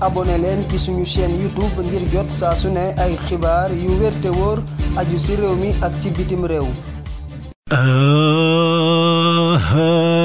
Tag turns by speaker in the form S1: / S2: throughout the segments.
S1: abonné leen ci suñu chaîne YouTube ngir jot saa su ne ay xibaar yu wér te wóor aju ci réew mi ak ci bitim réew.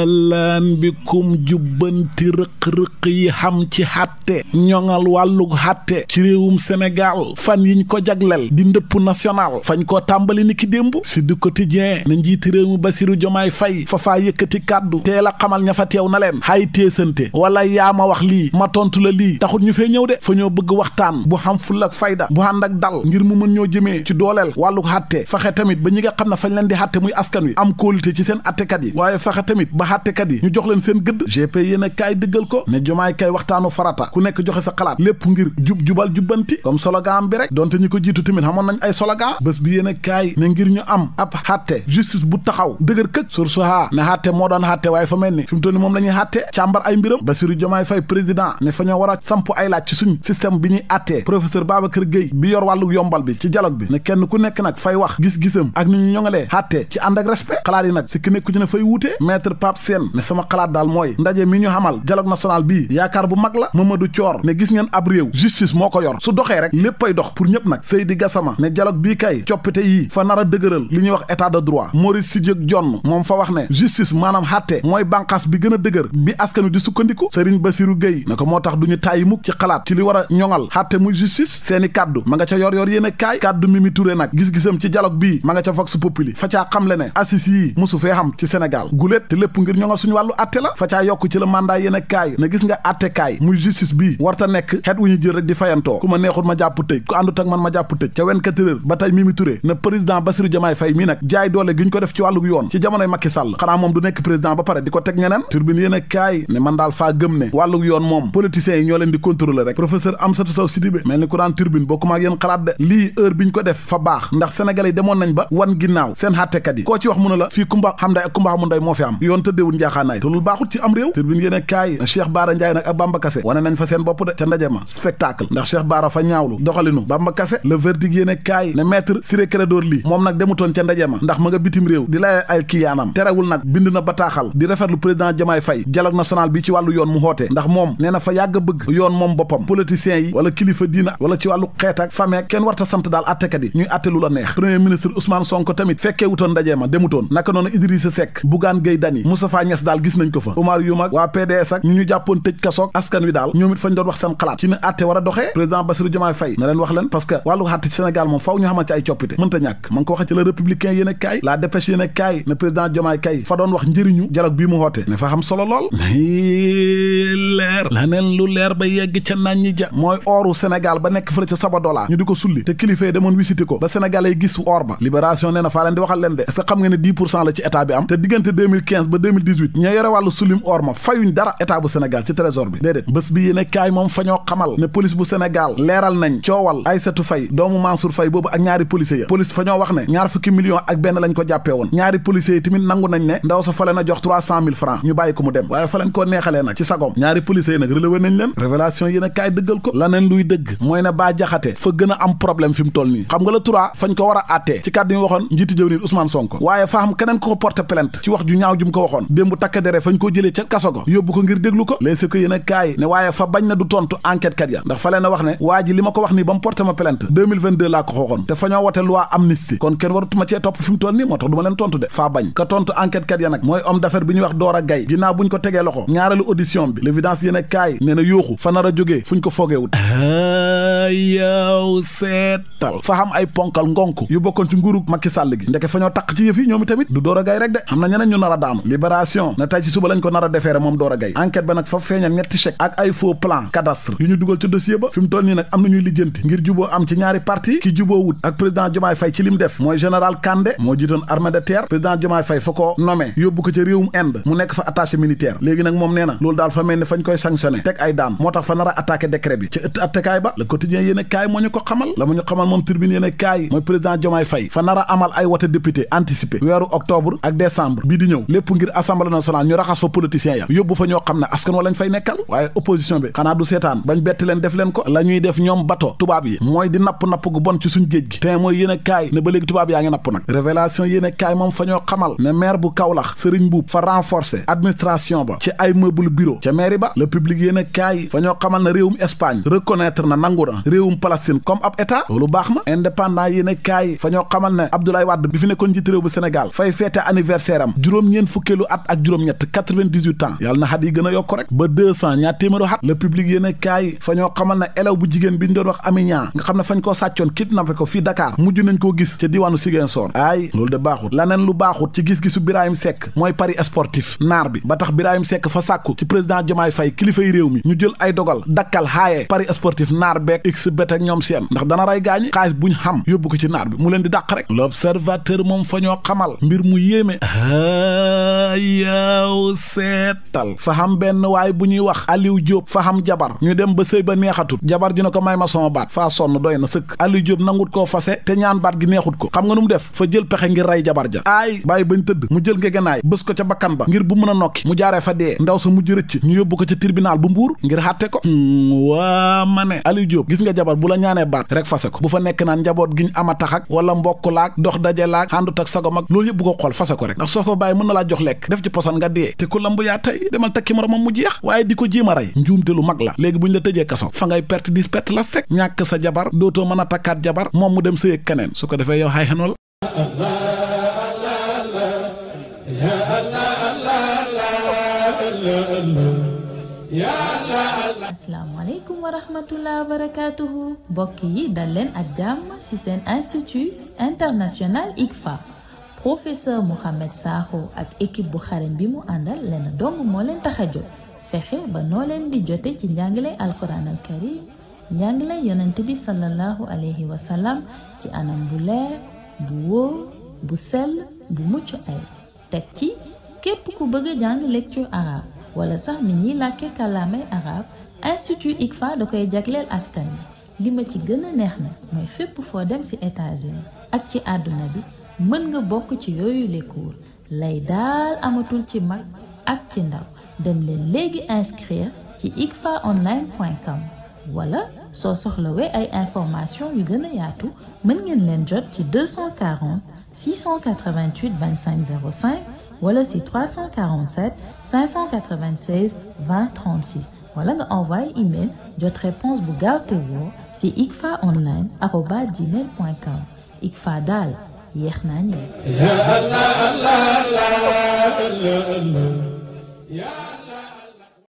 S2: lan bikum jubbanti rëq-rëq yi xam ci xatte ñoŋal wàllu xatte ci réewum Sénégal fan yiñ ko jaglel di ndëpp national fañ koo tàmbali ni ki démb si du quotidien na njiiti réew mi Bassirou Diomaye Faye fa faa yëkkati kàddu teel a xamal ña fa teew na leen xay téesante wala yaa ma wax lii ma tontu la lii taxut ñu fee ñëw de fa ñoo bëgg waxtaan bu xam ful ak fayda bu ànd ak dal ngir mu mën ñoo jëmee ci dooleel wàllu xatte faxe tamit ba ñi nga xam ne fañ leen di xatte muy askan wi am kóolute ci seen attekat yi waaye fexe tamit ba xàttekat yi ñu jox leen seen gëdd GP yéen a kaay dëggal ko ne Jomaay kay waxtaanu farata ku nekk joxe sa xalaat lépp ngir jubal jubbanti comme slogan bi rek donte ñi ko jiitu tamit xamoon nañ ay slogan bés bi yéen a kaay ne ngir ñu am ab xàtte justice bu taxaw dëgër këj source ha ne xàtte moo doon xàtte waaye fa mel ni fi mu toll ni moom la ñuy xàtte càmbar ay mbiram Bassirou Diomaye Faye président ne fa ñoo war a samp ay laaj ci suñ système bi ñuy àttee professeur Babacar Gueye bi yor wàllu yombal bi ci dialogue bi ne kenn ku nekk nag fay wax gis-gisam ak ni ñu ñoŋalee xàtte ci ànd ak respect xalaat yi nag si ki nekku ci ne fay wuute maître Pape Sène ne sama xalaat daal mooy ndaje mi ñu xamal dialogue national bii yaakaar bu mag la Mamadou Thior ne gis ngeen ab réew justice moo ko yor su doxee rek léppay dox pour ñëpp nag Seydi Gassama ne dialogue bii kay coppite yii fa nar a dëgëral li ñuy wax état de droit Maurice Sidiock Dione moom fa wax ne justice maanaam xàtte mooy bànqaas bi gën a dëgër bi askan wi di sukkandiku Serigne Bassirou Gueye ne ko moo tax du ñu tàyyi mukk ci xalaat ci li war a ñoŋal xàtte muy justice seeni kàddu ma nga ca yor yéen a kaay kàddu Mimi Touré nag gis-gisam ci dialogue bii ma nga ca Vox Populi fa caa xamle ne assis yii musu fee xam ci Sénégal guléet te lépp ngir ñoŋal suñu wàllu atte la fa caa yokk ci la mandat yéen a kaay na gis nga atte kaay muy justice bii warta nekk xeet wu ñu jël rek di fayantoo ku ma neexul ma jàpp tëj ku àndut ak man ma jàpp tëj ca 24 heures ba tey Mimi Touré na président Bassirou Diomaye Faye mii nag jaay doole gi ñu ko def ci wàllu yoon ci jamonoy Macky Sall xanaa moom du nekk président ba pare di ko teg ñeneen turbine yéen a kaay ne man daal faa gëm ne wàllu yoon moom politiciens yi ñoo leen di contrôler rek professeur Amsatou Sow Sidibé mel ni ku daan turbine bokkuma ak yéen xalaat de lii heure bi ñu ko def fa baax ndax sénégalais yi demoon nañ ba wan ginnaaw seen xàttekat yi koo ci wax mu ne la fii kumba xam nday ak kumba xamu nday moo fi am yoon tëddeewul njaaxaanaay te loolu baaxut ci am réew turbine yéen a kaay Cheikh Bara Ndiaye nag ak Bamba Kassé wane nañ fa seen bopp de ca ndaje ma spectacle ndax Cheikh Bara fa ñaawlu doxalinu Bamba Kassé le verdict yéen a kaay ne maître Ciré Clédor Ly moom nag demutoon ca ndaje ma ndax ma nga bitim réew di lay ay kiyaanam terewul nag bind na bataaxal di rafetlu président Diomaye Faye dialogue national bi ci wàllu yoon mu xoote ndax moom nee na fa yàgg bëgg yoon moom boppam politiciens yi wala kilifa diina wala ci wàllu xeet ak famille kenn warta sant daal attekat yi ñuy atte lu la neex premier ministre Ousmane Sonko tamit fekkee wutoon ndaje ma demutoon naka noonu Idrissa Seck Bougane Gueye Dany Moustapha Niasse daal gis nañ ko fa Oumar Youm ak waa PDS ak ñu jàppoon tëj kasoog askan wi daal ñoom it fañ doon wax seen xalaat ci ne atte war a doxee président Bassirou Diomaye Faye na leen wax leen parce que wàllu xatte ci Sénégal moom faw ñu xamal ci ay coppite mënta ñàkk ma ngi ko waxee ci le républicain yéen a kaay la dépêche yéen a kaay ne président Diomaye kay fa doon wax njëriñu dialogue bii mu xoote ne fa xam solo lool leer la neen lu leer ba yegg ca naan ñi ja mooy ooru Sénégal ba nekk fële ca Sabadola ñu di ko sulli te kilifa yi demoon visité ko ba Sénégal ay gis or ba libération nee na faa leen di waxal leen de est-ce que xam nga ne 10% la ci état bi am te diggante 2015 ba 2018 ña yore wàllu sullim or ma fayuñ dara état bu Sénégal ci trésor bi déedéet bés bi yéen kaay moom fa ñoo xamal ne police bu Sénégal leeral nañ coowal Aïssatou Faye doomu Mansour Faye boobu ak ñaari policiers ya police fa ñoo wax ne ñaar fukki millions ak benn lañ ko jàppee woon ñaari policiers yi tamit nangu nañ ne ndaw sa fa leen a jox 300 000 francs ñu bàyyi ko mu dem waaye fa leen koo neexalee nag ci sagom ñaari policiers yi nag relevé nañ leen révélation yéen kaay dëggal ko laneen luy dëgg mooy ne Bah Diakhaté fa gën a am problème fi mu toll nii xam nga la trois fañ ko war a àttee ci kàddu yi waxoon njiitu jëwriñ Ousmane Sonko waaye fa xam keneen ko porter plainte ci wax ju ñaaw ju mu ko waxoon démb takk dere fañ ko jëlee ca kaso go yóbbu ko ngir déglu ko léeg si ko yéen a kaay ne waaye fa bañ na du tontu enquête kat ya ndax fa leen a wax ne waa ji li ma ko wax nii ba mu porté ma plainte 2022 laa ko xooxoon te fa ñoo wote loi amnistie kon kenn warutuma cee topp fi mu toll nii moo tax du ma leen tontu de faa bañ ka tontu enquête kat ya nag mooy homme d'affaires bi ñuy wax Dora Gaye ginnaaw buñ ko tegee loxo ñaareelu audition bi l'évidence yéen a kaay nee na yooxu fa nar a jógee fuñ ko foogeewut yow seetal fa xam ay ponkal ngonk yu bokkoon ci nguuru Macky Sall gi ndeke fa ñoo taq ci yëf yi ñoom tamit du Dora Gaye rek de xam na ñeneen ñu nar a daanu libération na tey ci suba lañ ko nar a defeere moom Dora Gaye enquête ba nag fa feeñal ñetti chèque ak ay faux plan cadastre yu ñu dugal ci dossier ba fi mu toll nii nag am na ñuy lijjanti ngir juboo am ci ñaari parti ki juboo wut ak président Diomaye Faye ci lim def mooy général Kandé moo jiitoon armée de terre président Diomaye Faye fa ko nommé yóbbu ko ca réewum Inde mu nekk fa attaché militaire léegi nag moom nee na loolu daal fa mel ni fañ koy sanctionné teg ay daan moo tax fa nar a attaqué décret bi ci ëtt attekaay ba le quotidien yéen a kaay moo ñu ko xamal la mu ñu xamal moom tribune yéen a kaay mooy président Diomaye Faye fa nar a amal ay wote député anticipé anticiper weeru octobre ak décembre bii di ñëw lépp ngir assemblée nationale ñu raxas fa politiciens ya yóbbu fa ñoo xam ne askan wa lañ fay nekkal waaye opposition bi xanaa du seetaan bañ betti leen def leen ko la ñuy def ñoom bato tubaab yi mooy di napp gu bon ci suñ géej gi te mooy yéen a kaay ne ba léegi tubaab yaa ngi napp nag révélation yéen a kaay moom fa ñoo xamal ne maire bu Kaolack Serigne Mboup fa renforcer administration ba ci ay meuble bureau ca mairie ba le public yéen a kaay fa ñoo xamal ne réewum Espagne reconnaître na nangu na réewum Palestine comme ab état loolu baax na indépendant yéen a kaay fa ñoo xamal ne Abdoulaye Wade bi fi nekkoon njiit réew bu Sénégal fay feete anniversaire am juróom-ñeent fukkeelu at ak juróom-ñett 98 ans yàlla na xat yi gën a yokk rek ba 200 ñaar téeméeru xat le public yéen a kaay fa ñoo xamal ne élève bu jigéen bi ñu doon wax Aminia nga xam ne fañ koo sàccoon kidnappé ko fii Dakar mujj nañ koo gis ca diwaanu Ziguinchor ay loolu de baaxut laneen lu baaxut ci gis-gisu Birahim Seck mooy paris sportif naar bi ba tax Birahim Seck fa sàkku ci président Diomaye Faye kilifay réew mi ñu jël ay dogal dakkal xaaye paris sportif naar beeg x bet ak ñoom seen ndax dana rey gaañi xaalis buñ xam yóbbu ko ci naar bi mu leen di dàq rek l'observateur moom fa ñoo xamal mbir mu yéeme yaw seetal fa xam benn waay bu ñuy wax Aliou Diop fa xam jabar ñu dem ba sëy ba neexatut jabar ji na ko may ma sama baat faa sonn doy na sëkk Aliou Diop nangut koo fase te ñaan baat gi neexut ko xam nga nu mu def fa jël pexe ngir rey jabar ja aay bàyyi bañ tëdd mu jël ngegenaay bës ko ca bakkan ba ngir bu mën a nokki mu jaaree fa dee ndaw sa mujj rëcc ñu yóbbu ko ca tribunal bu Mbuur ngir xàtte ko waa ma ne Aliou Diop gis nga jabar bu la ñaanee baat rek fase ko bu fa nekk naan njaboot giñ ama taxak wala mbokk laak dox daje laak àndut ak sagom ak loolu yëpp bu ko xool fase ko rek ndax soo ko bàyyi mën na laa jox lekk def ci posan nga dee te ku lamb yaa tey demal takki moromam mu jeex waaye di ko jéem a rey njuumte lu mag la léegi bu ñu la tëjee kaso fa ngay perte dis perte la sek ñàkk sa jabar dootoo mën a takkaat jabar moom mu dem sëy ak keneen su ko defee yow xay xenoo la
S3: asalaamaaleykum wa rahmatullah wa barakatuhu mbokk yi dal leen ak jàmm ci seen institut international ICFA professeur Mouhamed Sakho ak équipe bu xarañ bi mu àndal leen dong moo leen tax a jóg fexe ba noo leen di jote ci njàngale alquran al karim njàngale yonent bi sallallahu alayhi wa sallam ci anam bu leer bu wóor bu sell bu mucc ay teg ci képp ku bëgg a jàng lecture arabe wala sax nit ñiy làkke kàllaamay arabe institut ICFA da koy jagleel askan bi li ma ci gën a neex na mooy fépp foo dem ci États-Unis ak ci àdduna bi mën nga bokk ci yooyu les cours lay daal amatul ci mag ak ci ndaw dem leen léegi inscrire ci icfaonline.com wala soo soxlawee ay information yu gën a yaatu mën ngeen leen jot ci 240 688 25 05 wala si 347 596 20 36 wala nga envoyé email jot réponse bu gaaw te woo si icfaonline@gmail.com ICFA daal yéex naa ñëw.